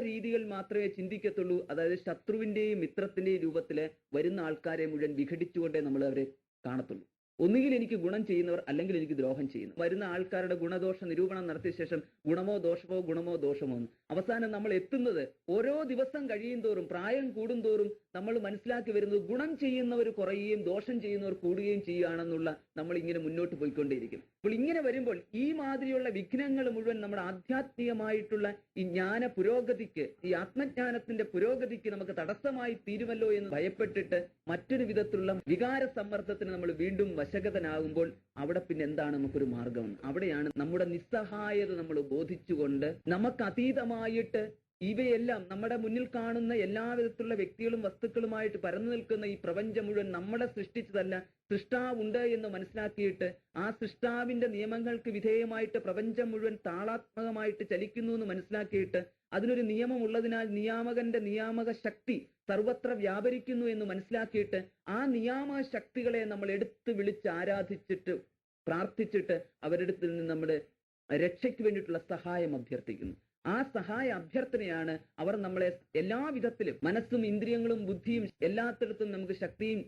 രീതികൾ മാത്രമേ ചിന്തിക്കത്തുള്ളൂ. അതായത് ശത്രുവിന്റെയും മിത്രത്തിന്റെയും രൂപത്തില് വരുന്ന ആൾക്കാരെ മുഴുവൻ വിഘടിച്ചുകൊണ്ടേ നമ്മൾ അവരെ കാണത്തുള്ളൂ. ഒന്നുകിൽ എനിക്ക് ഗുണം ചെയ്യുന്നവർ, അല്ലെങ്കിൽ എനിക്ക് ദ്രോഹം ചെയ്യുന്നു. വരുന്ന ആൾക്കാരുടെ ഗുണദോഷ നിരൂപണം നടത്തിയ ശേഷം ഗുണമോ ദോഷമോ ഗുണമോ ദോഷമോ എന്ന് അവസാനം നമ്മൾ എത്തുന്നത്, ഓരോ ദിവസം കഴിയും തോറും, പ്രായം കൂടുന്തോറും നമ്മൾ മനസ്സിലാക്കി വരുന്നത് ഗുണം ചെയ്യുന്നവർ കുറയുകയും ദോഷം ചെയ്യുന്നവർ കൂടുകയും ചെയ്യുകയാണെന്നുള്ള നമ്മൾ ഇങ്ങനെ മുന്നോട്ട് പോയിക്കൊണ്ടേയിരിക്കും. അപ്പോൾ ഇങ്ങനെ വരുമ്പോൾ ഈ മാതിരിയുള്ള വിഘ്നങ്ങൾ മുഴുവൻ നമ്മുടെ ആധ്യാത്മികമായിട്ടുള്ള ഈ ജ്ഞാന പുരോഗതിക്ക്, ഈ ആത്മജ്ഞാനത്തിന്റെ പുരോഗതിക്ക് നമുക്ക് തടസ്സമായി തീരുമല്ലോ എന്ന് ഭയപ്പെട്ടിട്ട് മറ്റൊരു വിധത്തിലുള്ള വികാര സമ്മർദ്ദത്തിന് നമ്മൾ വീണ്ടും വശഗതനാകുമ്പോൾ അവിടെ പിന്നെ എന്താണ് നമുക്കൊരു മാർഗം? അവിടെയാണ് നമ്മുടെ നിസ്സഹായത നമ്മൾ ബോധിച്ചുകൊണ്ട് നമുക്ക് അതീതമായിട്ട് ഇവയെല്ലാം നമ്മുടെ മുന്നിൽ കാണുന്ന എല്ലാവിധത്തിലുള്ള വ്യക്തികളും വസ്തുക്കളുമായിട്ട് പരന്നു നിൽക്കുന്ന ഈ പ്രപഞ്ചം മുഴുവൻ നമ്മളെ സൃഷ്ടിച്ചതല്ല, സൃഷ്ടാവുണ്ട് എന്ന് മനസ്സിലാക്കിയിട്ട് ആ സൃഷ്ടാവിന്റെ നിയമങ്ങൾക്ക് വിധേയമായിട്ട് പ്രപഞ്ചം മുഴുവൻ താളാത്മകമായിട്ട് ചലിക്കുന്നു എന്ന് മനസ്സിലാക്കിയിട്ട് അതിനൊരു നിയമം ഉള്ളതിനാൽ നിയാമകന്റെ നിയാമക ശക്തി സർവത്ര വ്യാപരിക്കുന്നു എന്ന് മനസ്സിലാക്കിയിട്ട് ആ നിയാമക ശക്തികളെ നമ്മൾ എടുത്ത് വിളിച്ച് ആരാധിച്ചിട്ട് പ്രാർത്ഥിച്ചിട്ട് അവരുടെ അടുത്ത് നിന്ന് നമ്മുടെ രക്ഷയ്ക്ക് വേണ്ടിയിട്ടുള്ള സഹായം അഭ്യർത്ഥിക്കുന്നു. ആ സഹായ അഭ്യർത്ഥനയാണ് അവർ നമ്മളെ എല്ലാവിധത്തിലും, മനസ്സും ഇന്ദ്രിയങ്ങളും ബുദ്ധിയും എല്ലാത്തിടത്തും നമുക്ക് ശക്തിയും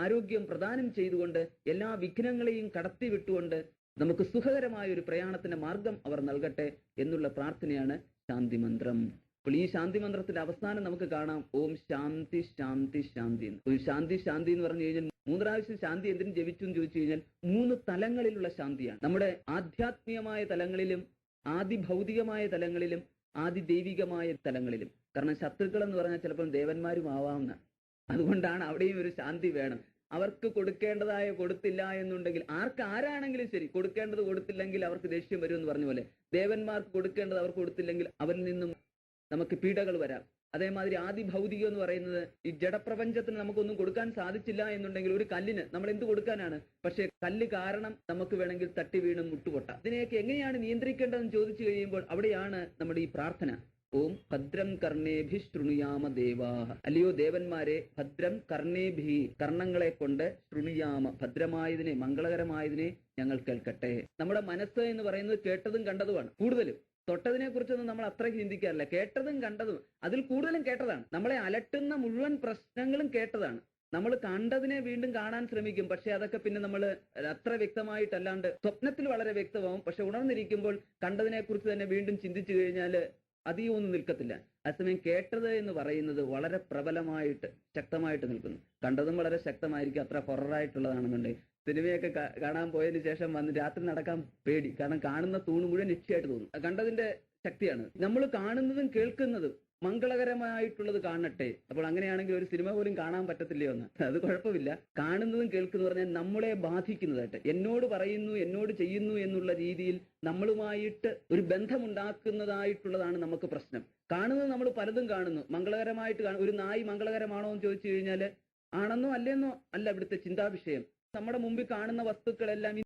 ആരോഗ്യം പ്രദാനം ചെയ്തുകൊണ്ട് എല്ലാ വിഘ്നങ്ങളെയും കടത്തി വിട്ടുകൊണ്ട് നമുക്ക് സുഖകരമായ ഒരു പ്രയാണത്തിന്റെ മാർഗം അവർ നൽകട്ടെ എന്നുള്ള പ്രാർത്ഥനയാണ് ശാന്തി മന്ത്രം. അപ്പോൾ ഈ ശാന്തി മന്ത്രത്തിന്റെ അവസാനം നമുക്ക് കാണാം ഓം ശാന്തി ശാന്തി ശാന്തി എന്ന്. ഒരു ശാന്തി ശാന്തി എന്ന് പറഞ്ഞു കഴിഞ്ഞാൽ 3 പ്രാവശ്യം ശാന്തി എന്തിനു ജപിച്ചു എന്ന് ചോദിച്ചു കഴിഞ്ഞാൽ 3 തലങ്ങളിലുള്ള ശാന്തിയാണ്. നമ്മുടെ ആധ്യാത്മികമായ തലങ്ങളിലും ആദിഭൗതികമായ തലങ്ങളിലും ആദിദൈവികമായ തലങ്ങളിലും. കാരണം ശത്രുക്കൾ എന്ന് പറഞ്ഞാൽ ചിലപ്പോൾ ദേവന്മാരും ആവാവുന്ന, അതുകൊണ്ടാണ് അവിടെയും ഒരു ശാന്തി വേണം. അവർക്ക് കൊടുക്കേണ്ടതായ കൊടുത്തില്ല എന്നുണ്ടെങ്കിൽ, ആരാണെങ്കിലും ശരി, കൊടുക്കേണ്ടത് കൊടുത്തില്ലെങ്കിൽ അവർക്ക് ദേഷ്യം വരും എന്ന് പറഞ്ഞ പോലെ, ദേവന്മാർക്ക് കൊടുക്കേണ്ടത് അവർക്ക് കൊടുത്തില്ലെങ്കിൽ അവരിൽ നിന്നും നമുക്ക് പീഡകൾ വരാം. അതേമാതിരി ആദിഭൗതികം എന്ന് പറയുന്നത് ഈ ജഡപ്രപഞ്ചത്തിന് നമുക്കൊന്നും കൊടുക്കാൻ സാധിച്ചില്ല എന്നുണ്ടെങ്കിൽ ഒരു കല്ലിന് നമ്മൾ എന്ത് കൊടുക്കാനാണ്? പക്ഷെ കല്ല് കാരണം നമുക്ക് വേണമെങ്കിൽ തട്ടി വീണും മുട്ടുപൊട്ടാം. ഇതിനെയൊക്കെ എങ്ങനെയാണ് നിയന്ത്രിക്കേണ്ടതെന്ന് ചോദിച്ചു കഴിയുമ്പോൾ അവിടെയാണ് നമ്മുടെ ഈ പ്രാർത്ഥന. ഓം ഭദ്രം കർണേഭി ശൃണുയാമ ദേവാഹ. അല്ലയോ ദേവന്മാരെ, ഭദ്രം കർണേഭി, കർണങ്ങളെ കൊണ്ട്, ശൃണുയാമ, ഭദ്രമായതിനെ, മംഗളകരമായതിനെ ഞങ്ങൾ കേൾക്കട്ടെ. നമ്മുടെ മനസ്സ് എന്ന് പറയുന്നത് കേട്ടതും കണ്ടതുമാണ്. കൂടുതലും തൊട്ടതിനെ കുറിച്ചൊന്നും നമ്മൾ അത്രയ്ക്ക് ചിന്തിക്കാറില്ല. കേട്ടതും കണ്ടതും, അതിൽ കൂടുതലും കേട്ടതാണ്. നമ്മളെ അലട്ടുന്ന മുഴുവൻ പ്രശ്നങ്ങളും കേട്ടതാണ്. നമ്മൾ കണ്ടതിനെ വീണ്ടും കാണാൻ ശ്രമിക്കും, പക്ഷെ അതൊക്കെ പിന്നെ നമ്മൾ അത്ര വ്യക്തമായിട്ടല്ലാണ്ട്, സ്വപ്നത്തിൽ വളരെ വ്യക്തമാവും, പക്ഷെ ഉണർന്നിരിക്കുമ്പോൾ കണ്ടതിനെ കുറിച്ച് തന്നെ വീണ്ടും ചിന്തിച്ചു കഴിഞ്ഞാൽ അധികം ഒന്നും നിൽക്കത്തില്ല. അതേസമയം കേട്ടത് എന്ന് പറയുന്നത് വളരെ പ്രബലമായിട്ട് ശക്തമായിട്ട് നിൽക്കുന്നു. കണ്ടതും വളരെ ശക്തമായിരിക്കും, അത്ര ഹൊററായിട്ടുള്ളതാണെന്നുണ്ടെങ്കിൽ. സിനിമയൊക്കെ കാണാൻ പോയതിനു ശേഷം വന്ന് രാത്രി നടക്കാൻ പേടി, കാരണം കാണുന്ന തൂണ് മുഴുവൻ രക്ഷയായിട്ട് തോന്നും. കണ്ടതിന്റെ ശക്തിയാണ്. നമ്മൾ കാണുന്നതും കേൾക്കുന്നതും മംഗളകരമായിട്ടുള്ളത് കാണട്ടെ. അപ്പോൾ അങ്ങനെയാണെങ്കിൽ ഒരു സിനിമ പോലും കാണാൻ പറ്റത്തില്ലയോ എന്ന്? അത് കുഴപ്പമില്ല. കാണുന്നതും കേൾക്കുന്നു പറഞ്ഞാൽ നമ്മളെ ബാധിക്കുന്നതായിട്ട്, എന്നോട് പറയുന്നു, എന്നോട് ചെയ്യുന്നു എന്നുള്ള രീതിയിൽ നമ്മളുമായിട്ട് ഒരു ബന്ധമുണ്ടാക്കുന്നതായിട്ടുള്ളതാണ് നമുക്ക് പ്രശ്നം. കാണുന്നത് നമ്മൾ പലതും കാണുന്നു, മംഗളകരമായിട്ട് കാണും. ഒരു നായി മംഗളകരമാണോ എന്ന് ചോദിച്ചു കഴിഞ്ഞാൽ ആണെന്നോ അല്ലെന്നോ അല്ല ഇവിടുത്തെ ചിന്താവിഷയം. നമ്മുടെ മുമ്പിൽ കാണുന്ന വസ്തുക്കളെല്ലാം